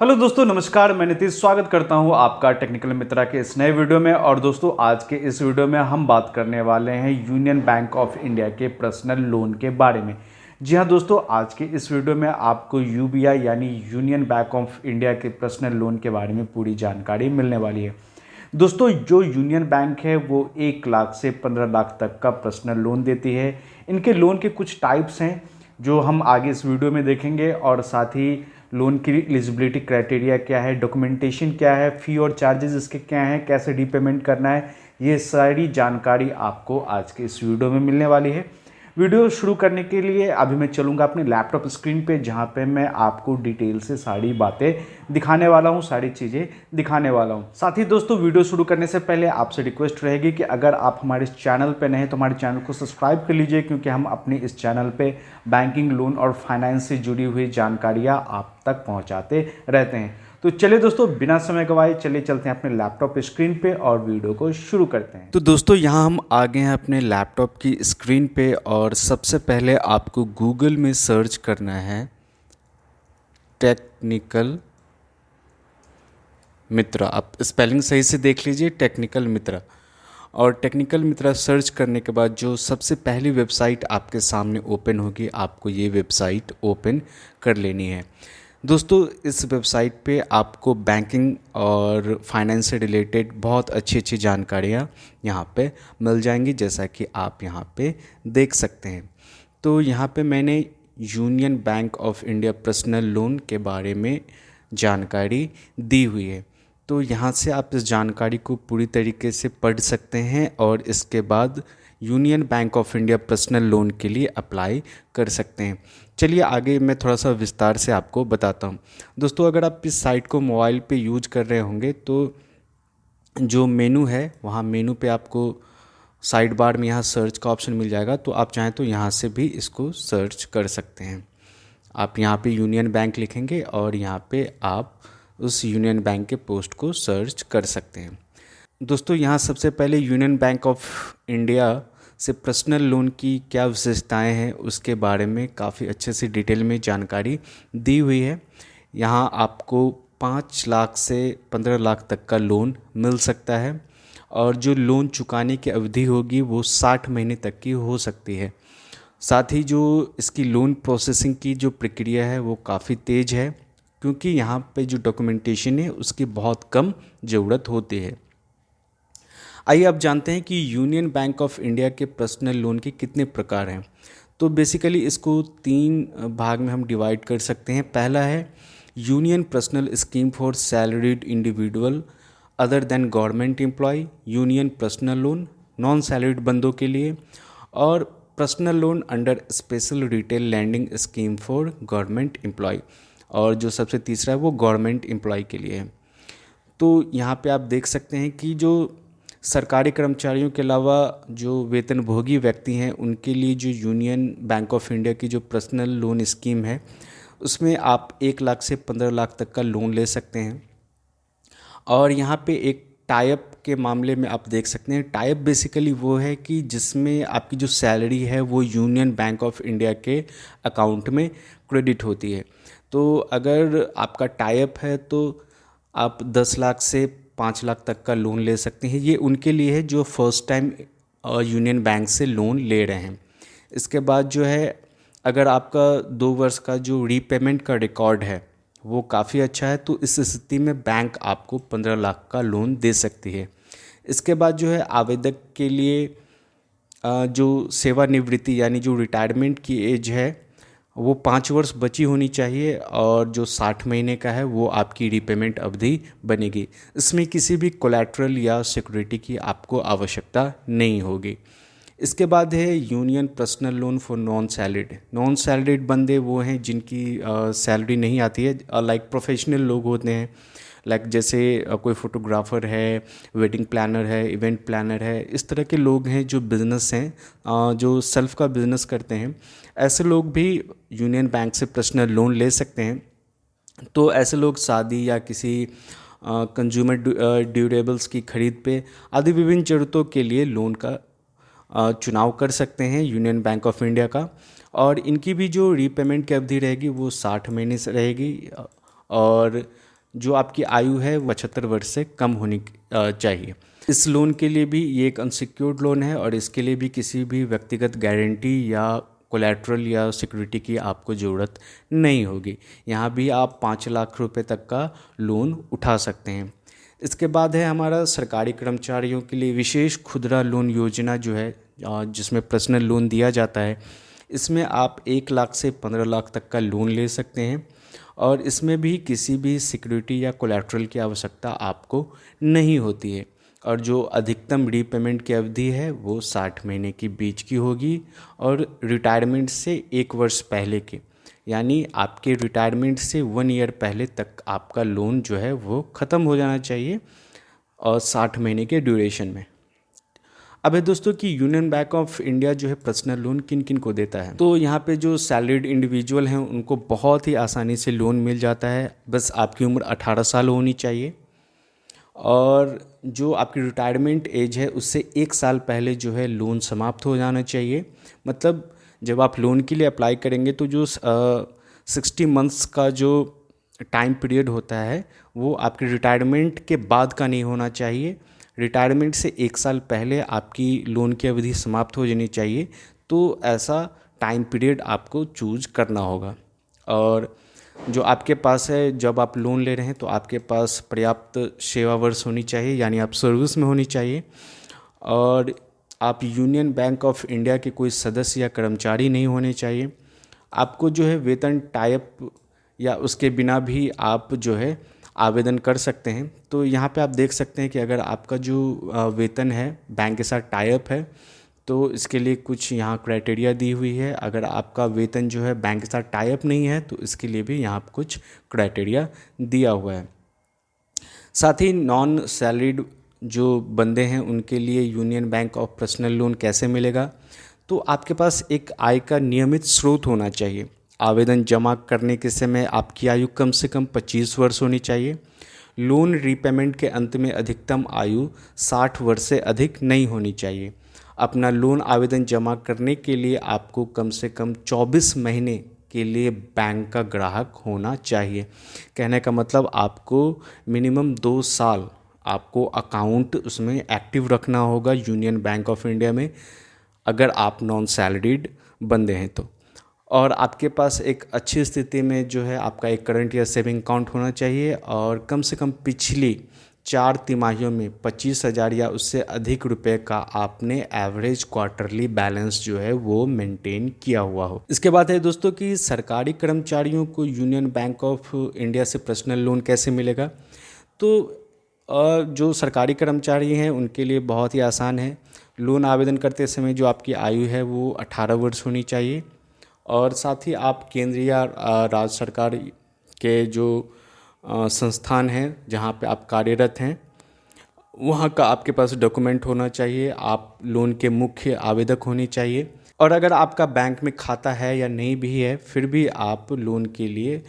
Hello दोस्तों, नमस्कार। मैं नीतीश स्वागत करता हूं आपका टेक्निकल मित्रा के इस नए वीडियो में। और दोस्तों, आज के इस वीडियो में हम बात करने वाले हैं यूनियन बैंक ऑफ इंडिया के पर्सनल लोन के बारे में। जी हां दोस्तों, आज के इस वीडियो में आपको यूबीआई यानी यूनियन बैंक ऑफ इंडिया के पर्सनल लोन के बारे में पूरी जानकारी मिलने वाली है। दोस्तों, जो यूनियन बैंक है वो 1 लाख से 15 लाख तक का पर्सनल लोन देती है। इनके लोन के कुछ टाइप्स हैं जो हम आगे इस वीडियो में देखेंगे, और साथ ही लोन की एलिजिबिलिटी क्राइटेरिया क्या है, डॉक्यूमेंटेशन क्या है, फ़ी और चार्जेस इसके क्या हैं, कैसे रीपेमेंट करना है, ये सारी जानकारी आपको आज के इस वीडियो में मिलने वाली है। वीडियो शुरू करने के लिए अभी मैं चलूँगा अपने लैपटॉप स्क्रीन पे, जहाँ पे मैं आपको डिटेल से सारी बातें दिखाने वाला हूँ, सारी चीज़ें दिखाने वाला हूँ। साथ ही दोस्तों, वीडियो शुरू करने से पहले आपसे रिक्वेस्ट रहेगी कि अगर आप हमारे इस चैनल पे नए हैं तो हमारे चैनल को सब्सक्राइब कर लीजिए, क्योंकि हम अपने इस चैनल पे बैंकिंग, लोन और फाइनेंस से जुड़ी हुई जानकारियाँ आप तक पहुँचाते रहते हैं। तो चलिए दोस्तों, बिना समय गवाए चलिए चलते हैं अपने लैपटॉप स्क्रीन पे और वीडियो को शुरू करते हैं। तो दोस्तों, यहाँ हम आ गए हैं अपने लैपटॉप की स्क्रीन पे, और सबसे पहले आपको गूगल में सर्च करना है टेक्निकल मित्रा। आप स्पेलिंग सही से देख लीजिए, टेक्निकल मित्रा। और टेक्निकल मित्रा सर्च करने के बाद जो सबसे पहली वेबसाइट आपके सामने ओपन होगी, आपको ये वेबसाइट ओपन कर लेनी है। दोस्तों, इस वेबसाइट पे आपको बैंकिंग और फाइनेंस से रिलेटेड बहुत अच्छी अच्छी जानकारियाँ यहाँ पे मिल जाएंगी, जैसा कि आप यहाँ पे देख सकते हैं। तो यहाँ पे मैंने union bank of India personal loan के बारे में जानकारी दी हुई है। तो यहाँ से आप इस जानकारी को पूरी तरीके से पढ़ सकते हैं और इसके बाद union bank of India personal loan के लिए अप्लाई कर सकते हैं। चलिए आगे मैं थोड़ा सा विस्तार से आपको बताता हूँ। दोस्तों, अगर आप इस साइट को मोबाइल पे यूज कर रहे होंगे तो जो मेनू है, वहाँ मेनू पे आपको साइड बार में यहाँ सर्च का ऑप्शन मिल जाएगा। तो आप चाहें तो यहाँ से भी इसको सर्च कर सकते हैं। आप यहाँ पे यूनियन बैंक लिखेंगे और यहाँ पे आप उस यूनियन बैंक के पोस्ट को सर्च कर सकते हैं। दोस्तों, यहाँ सबसे पहले यूनियन बैंक ऑफ इंडिया से पर्सनल लोन की क्या विशेषताएं हैं उसके बारे में काफ़ी अच्छे से डिटेल में जानकारी दी हुई है। यहाँ आपको 5 लाख से 15 लाख तक का लोन मिल सकता है, और जो लोन चुकाने की अवधि होगी वो 60 महीने तक की हो सकती है। साथ ही जो इसकी लोन प्रोसेसिंग की जो प्रक्रिया है वो काफ़ी तेज़ है, क्योंकि यहाँ पे जो डॉक्यूमेंटेशन है उसकी बहुत कम ज़रूरत होती है। आइए अब जानते हैं कि यूनियन बैंक ऑफ इंडिया के पर्सनल लोन के कितने प्रकार हैं। तो बेसिकली इसको 3 भाग में हम डिवाइड कर सकते हैं। पहला है union personal scheme for salaried individual other than government employ, union personal loan non salaried बंदों के लिए, और personal loan under special retail lending scheme for government employ, और जो सबसे तीसरा है वो गवर्नमेंट एम्प्लॉय के लिए है। तो यहाँ पे आप देख सकते हैं कि जो सरकारी कर्मचारियों के अलावा जो वेतनभोगी व्यक्ति हैं उनके लिए जो यूनियन बैंक ऑफ इंडिया की जो पर्सनल लोन स्कीम है उसमें आप 1 लाख से 15 लाख तक का लोन ले सकते हैं। और यहाँ पे एक टाइप के मामले में आप देख सकते हैं, टाइप बेसिकली वो है कि जिसमें आपकी जो सैलरी है वो यूनियन बैंक ऑफ इंडिया के अकाउंट में क्रेडिट होती है। तो अगर आपका टाइप है तो आप 10 लाख से 5 लाख तक का लोन ले सकते हैं। ये उनके लिए है जो फर्स्ट टाइम यूनियन बैंक से लोन ले रहे हैं। इसके बाद जो है, अगर आपका 2 वर्ष का जो रीपेमेंट का रिकॉर्ड है वो काफ़ी अच्छा है तो इस स्थिति में बैंक आपको 15 लाख का लोन दे सकती है। इसके बाद जो है, आवेदक के लिए जो सेवानिवृत्ति यानी जो रिटायरमेंट की एज है वो 5 वर्ष बची होनी चाहिए, और जो 60 महीने का है वो आपकी रीपेमेंट अवधि बनेगी। इसमें किसी भी कोलैटरल या सिक्योरिटी की आपको आवश्यकता नहीं होगी। इसके बाद है union personal loan for non salaried. Non salaried बंदे वो हैं जिनकी सैलरी नहीं आती है, लाइक प्रोफेशनल लोग होते हैं, लाइक जैसे कोई फोटोग्राफ़र है, वेडिंग प्लानर है, इवेंट प्लानर है, इस तरह के लोग हैं जो बिज़नेस हैं, जो सेल्फ का बिज़नेस करते हैं। ऐसे लोग भी यूनियन बैंक से पर्सनल लोन ले सकते हैं। तो ऐसे लोग शादी या किसी कंज्यूमर ड्यूरेबल्स की खरीद पे आदि विभिन्न ज़रूरतों के लिए लोन का चुनाव कर सकते हैं यूनियन बैंक ऑफ इंडिया का। और इनकी भी जो रीपेमेंट की अवधि रहेगी वो 60 महीने से रहेगी, और जो आपकी आयु है वो 75 वर्ष से कम होनी चाहिए। इस लोन के लिए भी ये एक अनसिक्योर्ड लोन है और इसके लिए भी किसी भी व्यक्तिगत गारंटी या कोलैटरल या सिक्योरिटी की आपको ज़रूरत नहीं होगी। यहाँ भी आप 5 लाख रुपए तक का लोन उठा सकते हैं। इसके बाद है हमारा सरकारी कर्मचारियों के लिए विशेष खुदरा लोन योजना जो है, जिसमें पर्सनल लोन दिया जाता है। इसमें आप 1 लाख से 15 लाख तक का लोन ले सकते हैं और इसमें भी किसी भी सिक्योरिटी या कोलैटरल की आवश्यकता आपको नहीं होती है। और जो अधिकतम रीपेमेंट की अवधि है वो 60 महीने के बीच की होगी और रिटायरमेंट से 1 वर्ष पहले के, यानी आपके रिटायरमेंट से 1 ईयर पहले तक आपका लोन जो है वो ख़त्म हो जाना चाहिए और 60 महीने के ड्यूरेशन में। अब है दोस्तों कि यूनियन बैंक ऑफ इंडिया जो है पर्सनल लोन किन किन को देता है। तो यहाँ पे जो सैलरीड इंडिविजुअल हैं उनको बहुत ही आसानी से लोन मिल जाता है। बस आपकी उम्र 18 साल होनी चाहिए और जो आपकी रिटायरमेंट एज है उससे 1 साल पहले जो है लोन समाप्त हो जाना चाहिए। मतलब जब आप लोन के लिए अप्लाई करेंगे तो जो 60 मंथ्स का जो टाइम पीरियड होता है वो आपके रिटायरमेंट के बाद का नहीं होना चाहिए। रिटायरमेंट से 1 साल पहले आपकी लोन की अवधि समाप्त हो जानी चाहिए। तो ऐसा टाइम पीरियड आपको चूज करना होगा। और जो आपके पास है, जब आप लोन ले रहे हैं तो आपके पास पर्याप्त सेवा वर्ष होनी चाहिए, यानी आप सर्विस में होनी चाहिए। और आप यूनियन बैंक ऑफ इंडिया के कोई सदस्य या कर्मचारी नहीं होने चाहिए। आपको जो है वेतन टाइप या उसके बिना भी आप जो है आवेदन कर सकते हैं। तो यहाँ पे आप देख सकते हैं कि अगर आपका जो वेतन है बैंक के साथ टाइप है तो इसके लिए कुछ यहाँ क्राइटेरिया दी हुई है। अगर आपका वेतन जो है बैंक के साथ टाइप नहीं है तो इसके लिए भी यहाँ कुछ क्राइटेरिया दिया हुआ है। साथ ही नॉन सैलरीड जो बंदे हैं उनके लिए union bank of personal loan कैसे मिलेगा, तो आपके पास एक आय का नियमित स्रोत होना चाहिए। आवेदन जमा करने के समय आपकी आयु कम से कम 25 वर्ष होनी चाहिए। लोन रीपेमेंट के अंत में अधिकतम आयु 60 वर्ष से अधिक नहीं होनी चाहिए। अपना लोन आवेदन जमा करने के लिए आपको कम से कम 24 महीने के लिए बैंक का ग्राहक होना चाहिए। कहने का मतलब आपको मिनिमम 2 साल आपको अकाउंट उसमें एक्टिव रखना होगा यूनियन बैंक ऑफ इंडिया में, अगर आप नॉन सैलरीड बंदे हैं तो। और आपके पास एक अच्छी स्थिति में जो है आपका एक करंट या सेविंग अकाउंट होना चाहिए और कम से कम पिछली 4 तिमाहियों में 25,000 या उससे अधिक रुपए का आपने एवरेज क्वार्टरली बैलेंस जो है वो मेंटेन किया हुआ हो। इसके बाद है दोस्तों कि सरकारी कर्मचारियों को यूनियन बैंक ऑफ इंडिया से पर्सनल लोन कैसे मिलेगा। तो जो सरकारी कर्मचारी हैं उनके लिए बहुत ही आसान है। लोन आवेदन करते समय जो आपकी आयु है वो 18 वर्ष होनी चाहिए और साथ ही आप केंद्रीय या राज्य सरकार के जो संस्थान हैं जहाँ पे आप कार्यरत हैं वहाँ का आपके पास डॉक्यूमेंट होना चाहिए। आप लोन के मुख्य आवेदक होने चाहिए और अगर आपका बैंक में खाता है या नहीं भी है फिर भी आप लोन के लिए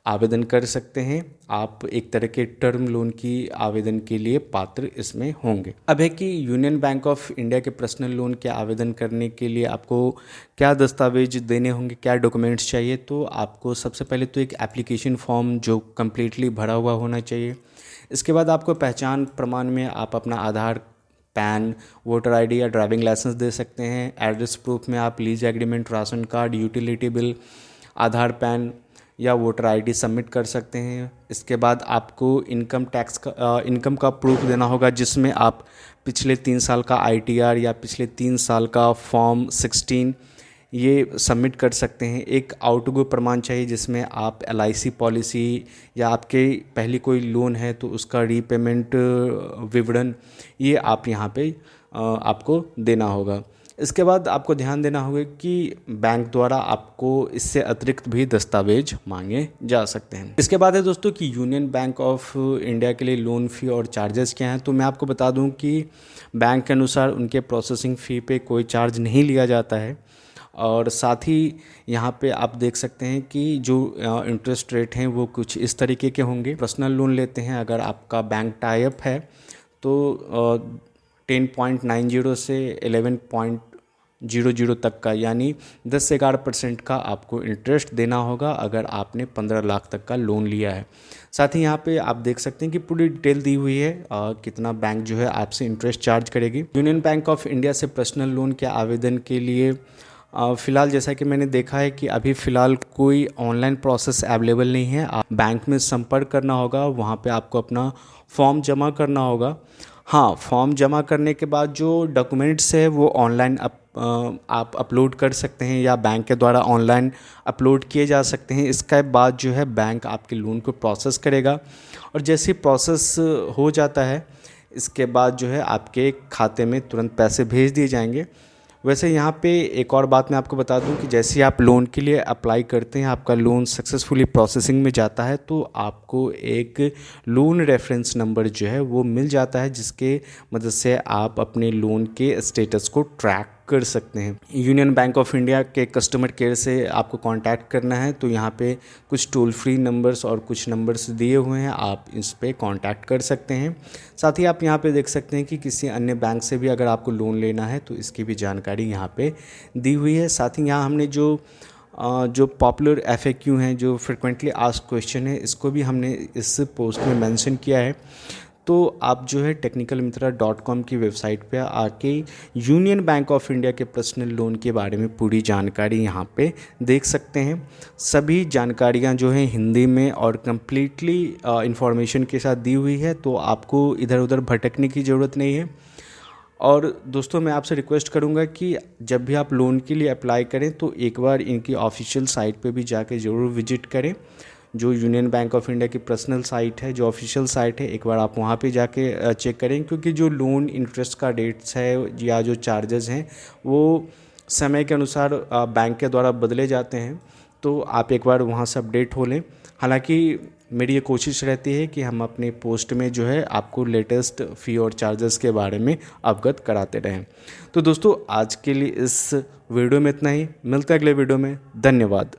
आवेदन कर सकते हैं। आप एक तरह के टर्म लोन की आवेदन के लिए पात्र इसमें होंगे। अब है कि यूनियन बैंक ऑफ इंडिया के पर्सनल लोन के आवेदन करने के लिए आपको क्या दस्तावेज देने होंगे, क्या डॉक्यूमेंट्स चाहिए। तो आपको सबसे पहले तो एक एप्लीकेशन फॉर्म जो कम्प्लीटली भरा हुआ होना चाहिए। इसके बाद आपको पहचान प्रमाण में आप अपना आधार, पैन, वोटर आईडी या ड्राइविंग लाइसेंस दे सकते हैं। एड्रेस प्रूफ में आप lease agreement, ration card, utility bill, Aadhaar, PAN या वोटर आईडी सबमिट कर सकते हैं। इसके बाद आपको इनकम का प्रूफ देना होगा जिसमें आप पिछले 3 साल का ITR या पिछले 3 साल का फॉर्म 16 ये सबमिट कर सकते हैं। एक आउटगो प्रमाण चाहिए जिसमें आप LIC पॉलिसी या आपके पहले कोई लोन है तो उसका रीपेमेंट विवरण ये आप यहाँ पे आपको देना होगा। इसके बाद आपको ध्यान देना होगा कि बैंक द्वारा आपको इससे अतिरिक्त भी दस्तावेज मांगे जा सकते हैं। इसके बाद है दोस्तों कि यूनियन बैंक ऑफ इंडिया के लिए लोन फ़ी और चार्जेस क्या हैं। तो मैं आपको बता दूं कि बैंक के अनुसार उनके प्रोसेसिंग फ़ी पे कोई चार्ज नहीं लिया जाता है और साथ ही यहाँ पे आप देख सकते हैं कि जो इंटरेस्ट रेट हैं वो कुछ इस तरीके के होंगे। पर्सनल लोन लेते हैं अगर आपका बैंक टाई अप है तो 10.90 से 0.00 तक का, यानी 10 से 11% का आपको इंटरेस्ट देना होगा अगर आपने 15 लाख तक का लोन लिया है। साथ ही यहाँ पे आप देख सकते हैं कि पूरी डिटेल दी हुई है कितना बैंक जो है आपसे इंटरेस्ट चार्ज करेगी। यूनियन बैंक ऑफ इंडिया से पर्सनल लोन के आवेदन के लिए फ़िलहाल जैसा कि मैंने देखा है कि अभी फ़िलहाल कोई ऑनलाइन प्रोसेस अवेलेबल नहीं है। आप बैंक में संपर्क करना होगा, वहाँ पे आपको अपना फॉर्म जमा करना होगा। हाँ, फॉर्म जमा करने के बाद जो डॉक्यूमेंट्स है वो ऑनलाइन आप अपलोड कर सकते हैं या बैंक के द्वारा ऑनलाइन अपलोड किए जा सकते हैं। इसके बाद जो है बैंक आपके लोन को प्रोसेस करेगा और जैसे प्रोसेस हो जाता है इसके बाद जो है आपके खाते में तुरंत पैसे भेज दिए जाएंगे। वैसे यहाँ पे एक और बात मैं आपको बता दूं कि जैसे ही आप लोन के लिए अप्लाई करते हैं, आपका लोन सक्सेसफुली प्रोसेसिंग में जाता है तो आपको एक लोन रेफरेंस नंबर जो है वो मिल जाता है, जिसके मदद से आप अपने लोन के स्टेटस को ट्रैक कर सकते हैं। यूनियन बैंक ऑफ इंडिया के कस्टमर केयर से आपको कांटेक्ट करना है तो यहाँ पे कुछ टोल फ्री नंबर्स और कुछ नंबर्स दिए हुए हैं, आप इस पे कांटेक्ट कर सकते हैं। साथ ही आप यहाँ पे देख सकते हैं कि किसी अन्य बैंक से भी अगर आपको लोन लेना है तो इसकी भी जानकारी यहाँ पे दी हुई है। साथ ही यहाँ हमने जो पॉपुलर FAQ हैं, जो फ्रिक्वेंटली आस्क्ड क्वेश्चन है, इसको भी हमने इस पोस्ट में मेंशन किया है। तो आप जो है technicalmitra.com की वेबसाइट पे आके यूनियन बैंक ऑफ इंडिया के पर्सनल लोन के बारे में पूरी जानकारी यहाँ पे देख सकते हैं। सभी जानकारियाँ जो हैं हिंदी में और कम्प्लीटली इंफॉर्मेशन के साथ दी हुई है, तो आपको इधर उधर भटकने की ज़रूरत नहीं है। और दोस्तों मैं आपसे रिक्वेस्ट करूंगा कि जब भी आप लोन के लिए अप्लाई करें तो एक बार इनकी ऑफिशियल साइट पे भी जाके ज़रूर विजिट करें। जो यूनियन बैंक ऑफ इंडिया की पर्सनल साइट है, जो ऑफिशियल साइट है, एक बार आप वहाँ पे जाके चेक करें, क्योंकि जो लोन इंटरेस्ट का रेट्स है या जो चार्जेस हैं वो समय के अनुसार बैंक के द्वारा बदले जाते हैं। तो आप एक बार वहाँ से अपडेट हो लें। हालांकि मेरी ये कोशिश रहती है कि हम अपने पोस्ट में जो है आपको लेटेस्ट फ़ी और चार्जेस के बारे में अवगत कराते रहें। तो दोस्तों आज के लिए इस वीडियो में इतना ही, मिलते हैं अगले वीडियो में। धन्यवाद।